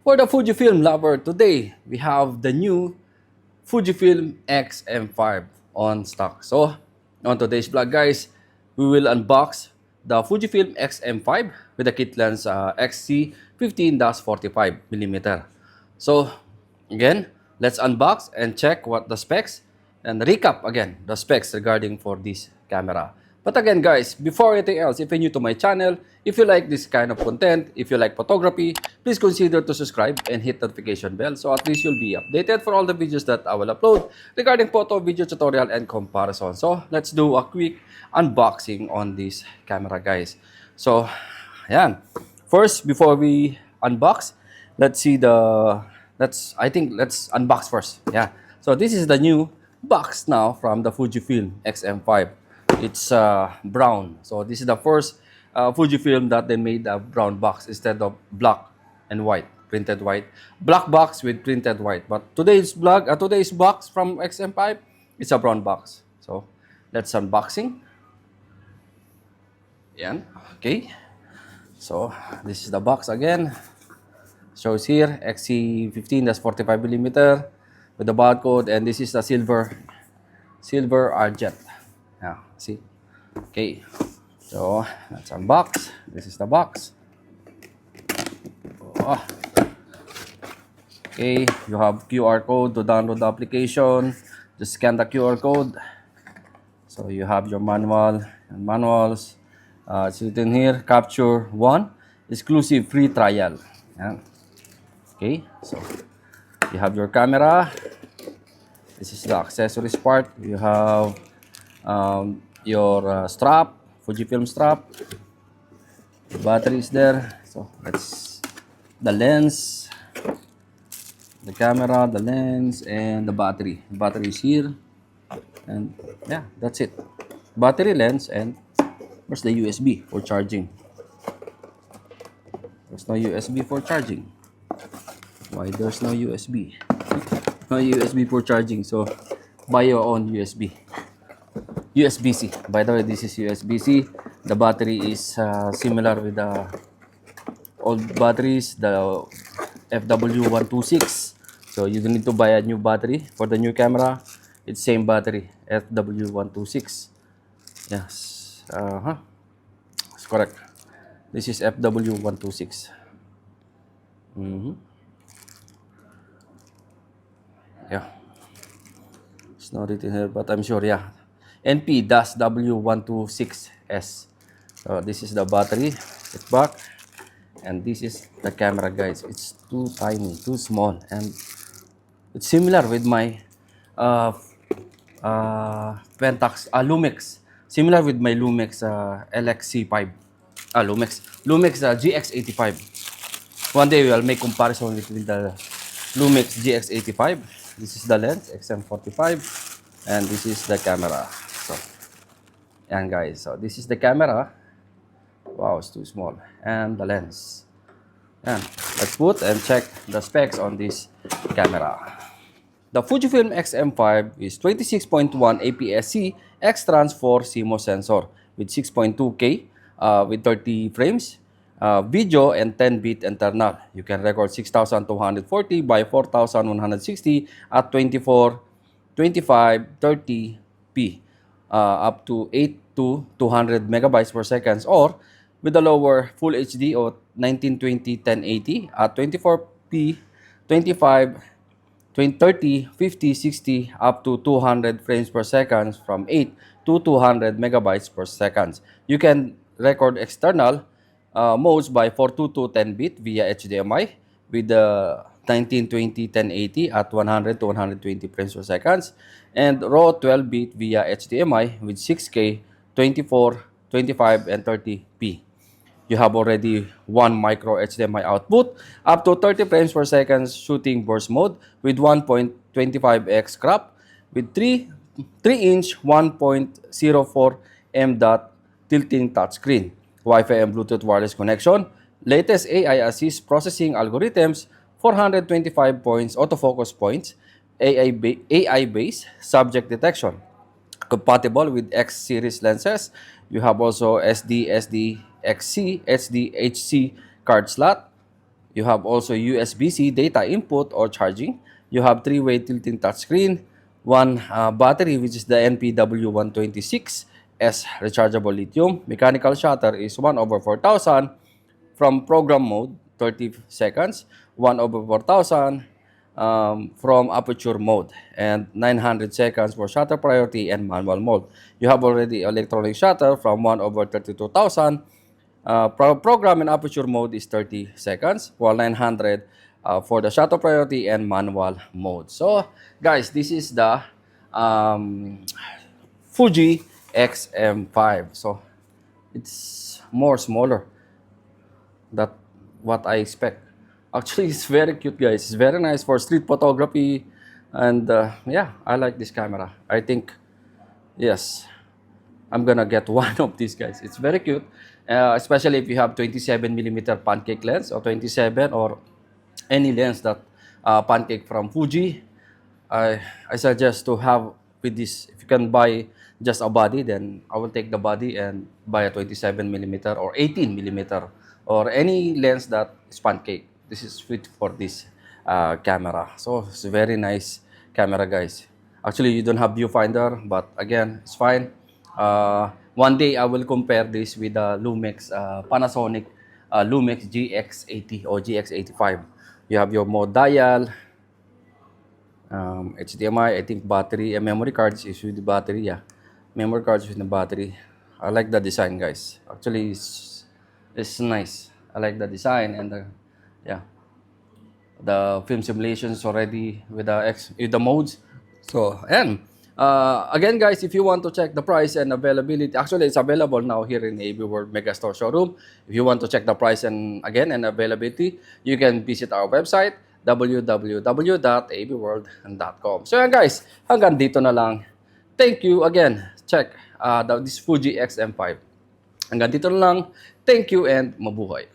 For the Fujifilm lover, today we have the new Fujifilm X-M5 on stock. So, on today's vlog guys, we will unbox the Fujifilm X-M5 with the kit lens XC 15-45mm. So, again, let's unbox and check what the specs and recap again the specs regarding for this camera. But again guys, before anything else, if you're new to my channel, if you like this kind of content, if you like photography, please consider to subscribe and hit the notification bell so at least you'll be updated for all the videos that I will upload regarding photo, video tutorial, and comparison. So let's do a quick unboxing on this camera guys. So, ayan. First, before we unbox, let's see the let's unbox first. Yeah. So this is the new box now from the Fujifilm X-M5. It's brown. So this is the first Fujifilm that they made a brown box instead of black and white, printed white. Black box with printed white. But today's box from X-M5, it's a brown box. So let's unboxing. Yan. Okay. So this is the box again. Shows here XC15, that's 45mm with the barcode, and this is the silver argent. Yeah, see. Okay. So let's unbox. This is the box. Oh. Okay, you have QR code to download the application. Just scan the QR code. So you have your manual and manuals. It's written here, capture 1, exclusive free trial. Yan. Okay, so you have your camera. This is the accessories part. You have your strap, Fujifilm strap. The battery is there. So that's the lens, the camera, the lens, and the battery. The battery is here. And yeah, that's it. Battery, lens, and where's the USB for charging? There's no USB for charging. Why there's no USB? No USB for charging, so buy your own USB. USB-C. By the way, this is USB-C. The battery is similar with the old batteries, the FW126. So you don't need to buy a new battery for the new camera. It's same battery, FW126. Yes, that's correct. This is FW126. Yeah, it's not written here, but I'm sure, yeah. NP-W126S. So this is the battery, sit back, and this is the camera, guys. It's too tiny, too small, and it's similar with my Pentax, Lumix. Similar with my Lumix LXC5. Lumix GX85. One day we'll make comparison between the Lumix GX85. This is the lens, XM45, and this is the camera. So, yan guys. So, this is the camera. Wow, it's too small. And the lens. Yan. Let's put and check the specs on this camera. The Fujifilm X-M5 is 26.1 APS-C X-Trans 4 CMOS sensor with 6.2K with 30 frames. Video and 10-bit internal. You can record 6,240 by 4,160 at 24, 25, 30p up to 8 to 200 megabytes per second, or with the lower Full HD or 1920 1080 at 24p, 25, 20, 30, 50, 60 up to 200 frames per second from 8 to 200 megabytes per second. You can record external modes by 422 10-bit via HDMI with the 1920 1080 at 100 to 120 frames per second, and raw 12-bit via HDMI with 6K, 24, 25, and 30p. You have already one micro HDMI output up to 30 frames per second shooting burst mode with 1.25x crop with 3-inch 1.04 m dot tilting touchscreen, Wi-Fi and Bluetooth wireless connection, latest AI assist processing algorithms, 425 points autofocus points, AI-based subject detection, compatible with X series lenses. You have also SD, XC, HD, HC card slot, You have also USB-C data input or charging. You have three-way tilting touchscreen, one battery which is the NPW126S rechargeable lithium. Mechanical shutter is 1/4000 from program mode, 30 seconds, 1/4000 from aperture mode, and 900 seconds for shutter priority and manual mode. You have already electronic shutter from 1/32,000. Program and aperture mode is 30 seconds, while 900 for the shutter priority and manual mode. So, guys, this is the um, Fuji X-M5. So, it's more smaller that what I expect. Actually, it's very cute, guys. It's very nice for street photography, and yeah, I like this camera. I think yes, I'm gonna get one of these, guys. It's very cute, especially if you have 27mm pancake lens or 27 or any lens that pancake from Fuji. I suggest to have with this. If you can buy just a body, then I will take the body and buy a 27mm or 18mm or any lens that is pancake. This is fit for this camera. So it's a very nice camera, guys. Actually, you don't have viewfinder, but again, it's fine. One day I will compare this with the Lumix Panasonic Lumix GX80 or GX85. You have your mode dial, HDMI, I think battery and memory cards is with the battery. Yeah, memory cards with the battery. I like the design, guys. Actually, it's nice. I like the design and yeah, the film simulations already with with the modes. So and again, guys, if you want to check the price and availability, actually it's available now here in AB World Megastore showroom. If you want to check the price and again and availability, you can visit our website www.abworld.com. So yan, guys, hanggang dito na lang. Thank you again. Check this Fuji X-M5. Hanggang dito na lang. Thank you and mabuhay.